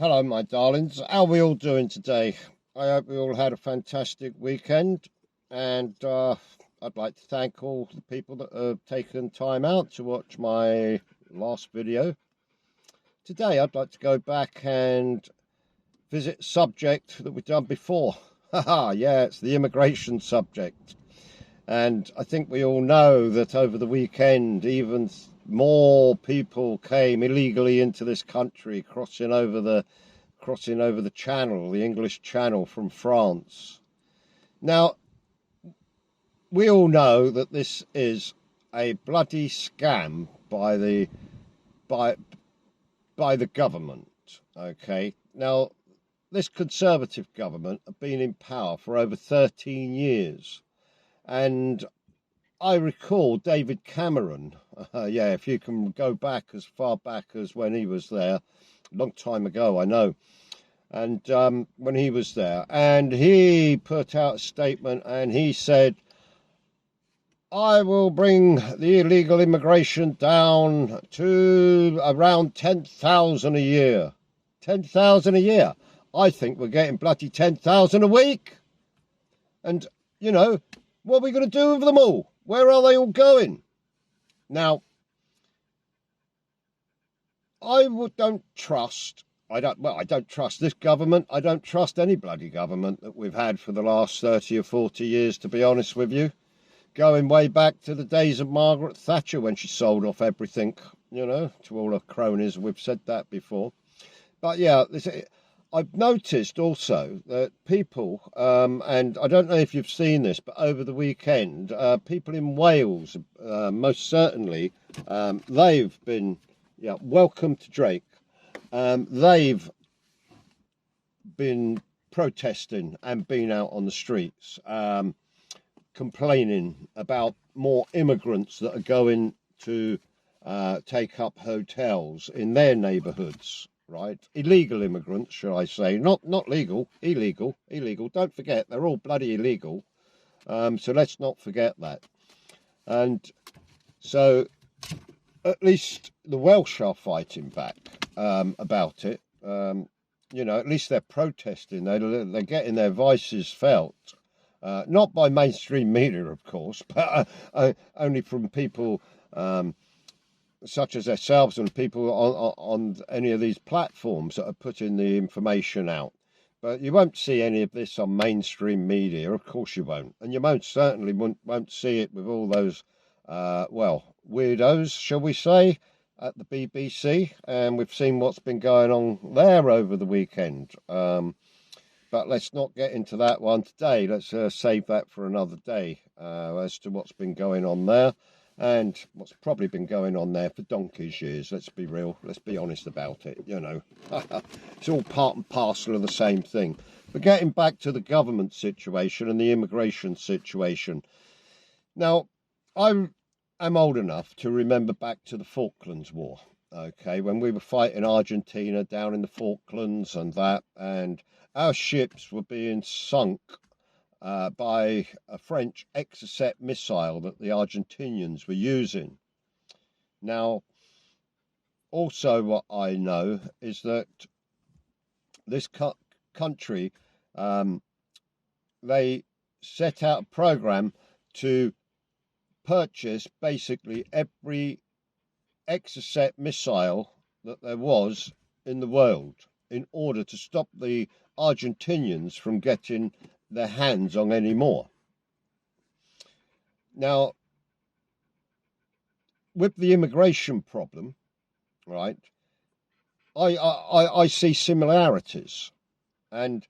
Hello, my darlings. How are we all doing today? I hope we all had a fantastic weekend. And I'd like to thank all the people that have taken time out to watch my last video. Today, I'd like to go back and visit a subject that we've done before. Haha, yeah, it's the immigration subject. And I think we all know that over the weekend, even more people came illegally into this country, crossing over the channel, the English Channel from France. Now, we all know that this is a bloody scam by the government. Okay. Now, this Conservative government have been in power for over 13 years. And I recall David Cameron, yeah, if you can go back as far back as when he was there, a long time ago, I know, and when he was there, and he put out a statement and he said, I will bring the illegal immigration down to around 10,000 a year. 10,000 a year. I think we're getting bloody 10,000 a week. And, you know, what are we going to do with them all? Where are they all going? Now, I don't trust this government. I don't trust any bloody government that we've had for the last 30 or 40 years, to be honest with you. Going way back to the days of Margaret Thatcher when she sold off everything, you know, to all her cronies. We've said that before. But yeah, I've noticed also that people, and I don't know if you've seen this, but over the weekend, people in Wales, most certainly, they've been, yeah, welcome to Drake. They've been protesting and been out on the streets, complaining about more immigrants that are going to take up hotels in their neighbourhoods. Right, illegal immigrants, shall I say? Not legal, illegal. Don't forget, they're all bloody illegal. So let's not forget that. And so, at least the Welsh are fighting back about it. You know, at least they're protesting. They're getting their voices felt. Not by mainstream media, of course, but only from people such as ourselves and people on any of these platforms that are putting the information out. But you won't see any of this on mainstream media, of course you won't. And you most certainly won't see it with all those, well, weirdos, shall we say, at the BBC. And we've seen what's been going on there over the weekend. But let's not get into that one today. Let's save that for another day as to what's been going on there. And what's probably been going on there for donkey's years. Let's be real. Let's be honest about it, you know. It's all part and parcel of the same thing. But getting back to the government situation and the immigration situation. Now, I am old enough to remember back to the Falklands War, okay, when we were fighting Argentina down in the Falklands and that, and our ships were being sunk by a French Exocet missile that the Argentinians were using. Now, also what I know is that this country, they set out a program to purchase basically every Exocet missile that there was in the world in order to stop the Argentinians from getting their hands on any more. Now, with the immigration problem, right, I see similarities, and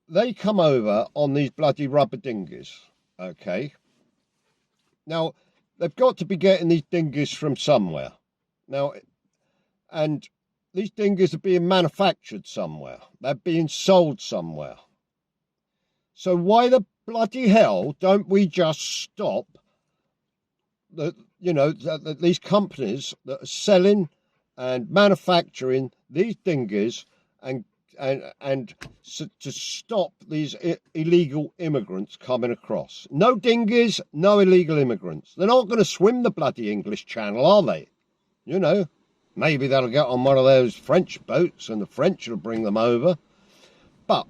they come over on these bloody rubber dinghies, okay? Now, they've got to be getting these dinghies from somewhere. Now, and these dinghies are being manufactured somewhere. They're being sold somewhere. So why the bloody hell don't we just stop these companies that are selling and manufacturing these dinghies and to stop these illegal immigrants coming across? No dinghies, no illegal immigrants. They're not going to swim the bloody English Channel, are they? You know. Maybe they'll get on one of those French boats and the French will bring them over. But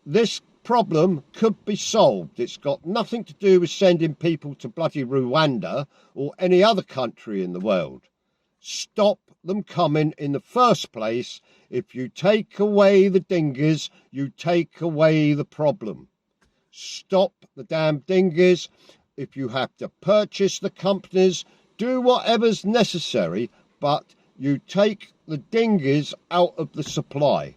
this problem could be solved. It's got nothing to do with sending people to bloody Rwanda or any other country in the world. Stop them coming in the first place. If you take away the dinghies, you take away the problem. Stop the damn dinghies. If you have to purchase the companies, do whatever's necessary, but you take the dinghies out of the supply.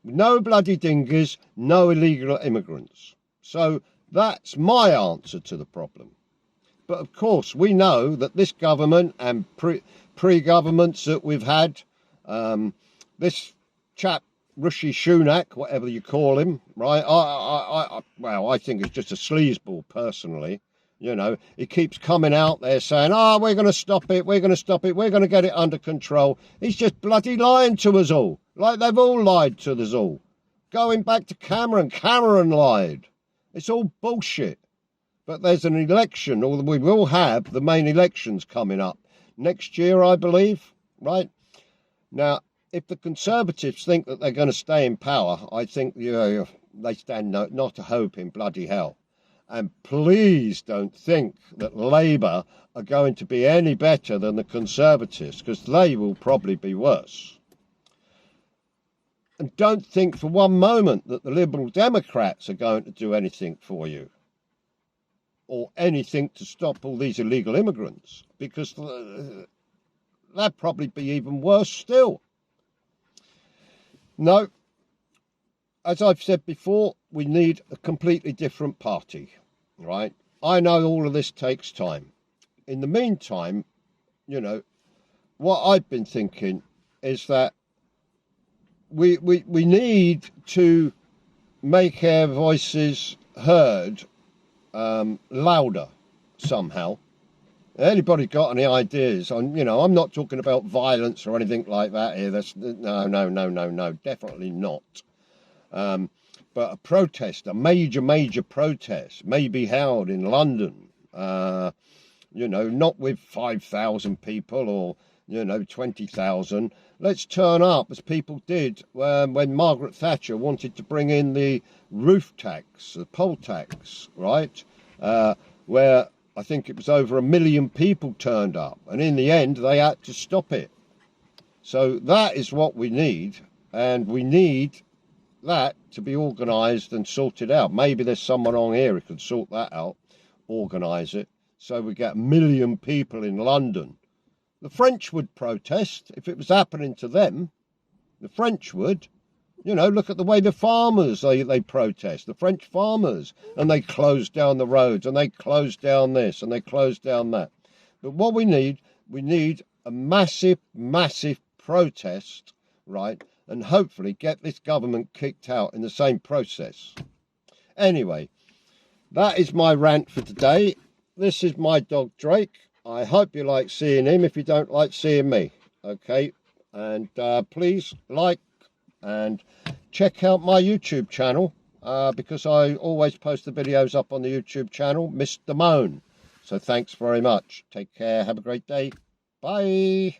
No bloody dinghies, no illegal immigrants. So that's my answer to the problem. But of course, we know that this government and pre-governments that we've had, this chap, Rishi Sunak, whatever you call him, right? Well, I think it's just a sleazeball, personally. You know, he keeps coming out there saying, oh, we're going to stop it, we're going to stop it, we're going to get it under control. He's just bloody lying to us all, like they've all lied to us all. Going back to Cameron lied. It's all bullshit. But there's an election, or we will have the main elections coming up next year, I believe, right? Now, if the Conservatives think that they're going to stay in power, I think they stand not a hope in bloody hell. And please don't think that Labour are going to be any better than the Conservatives, because they will probably be worse. And don't think for one moment that the Liberal Democrats are going to do anything for you, or anything to stop all these illegal immigrants, because that'd probably be even worse still. No, as I've said before, we need a completely different party, right? I know all of this takes time. In the meantime, you know, what I've been thinking is that we need to make our voices heard louder somehow. Anybody got any ideas on, you know, I'm not talking about violence or anything like that here. That's no, definitely not. But a protest, a major protest may be held in London, you know, not with 5,000 people or, you know, 20,000. Let's turn up as people did when Margaret Thatcher wanted to bring in the roof tax, the poll tax, right? Where I think it was over 1 million people turned up, and in the end they had to stop it. So that is what we need, and we need that to be organised and sorted out. Maybe there's someone on here who can sort that out, organise it, so we get 1 million people in London. The French would protest if it was happening to them. The French would. You know, look at the way the farmers, they protest, the French farmers, and they close down the roads, and they close down this, and they close down that. But what we need a massive protest, right, and hopefully get this government kicked out in the same process. Anyway, that is my rant for today. This is my dog Drake. I hope you like seeing him if you don't like seeing me, okay? And please like and check out my YouTube channel, because I always post the videos up on the YouTube channel, Mr. Moan. So thanks very much. Take care. Have a great day. Bye.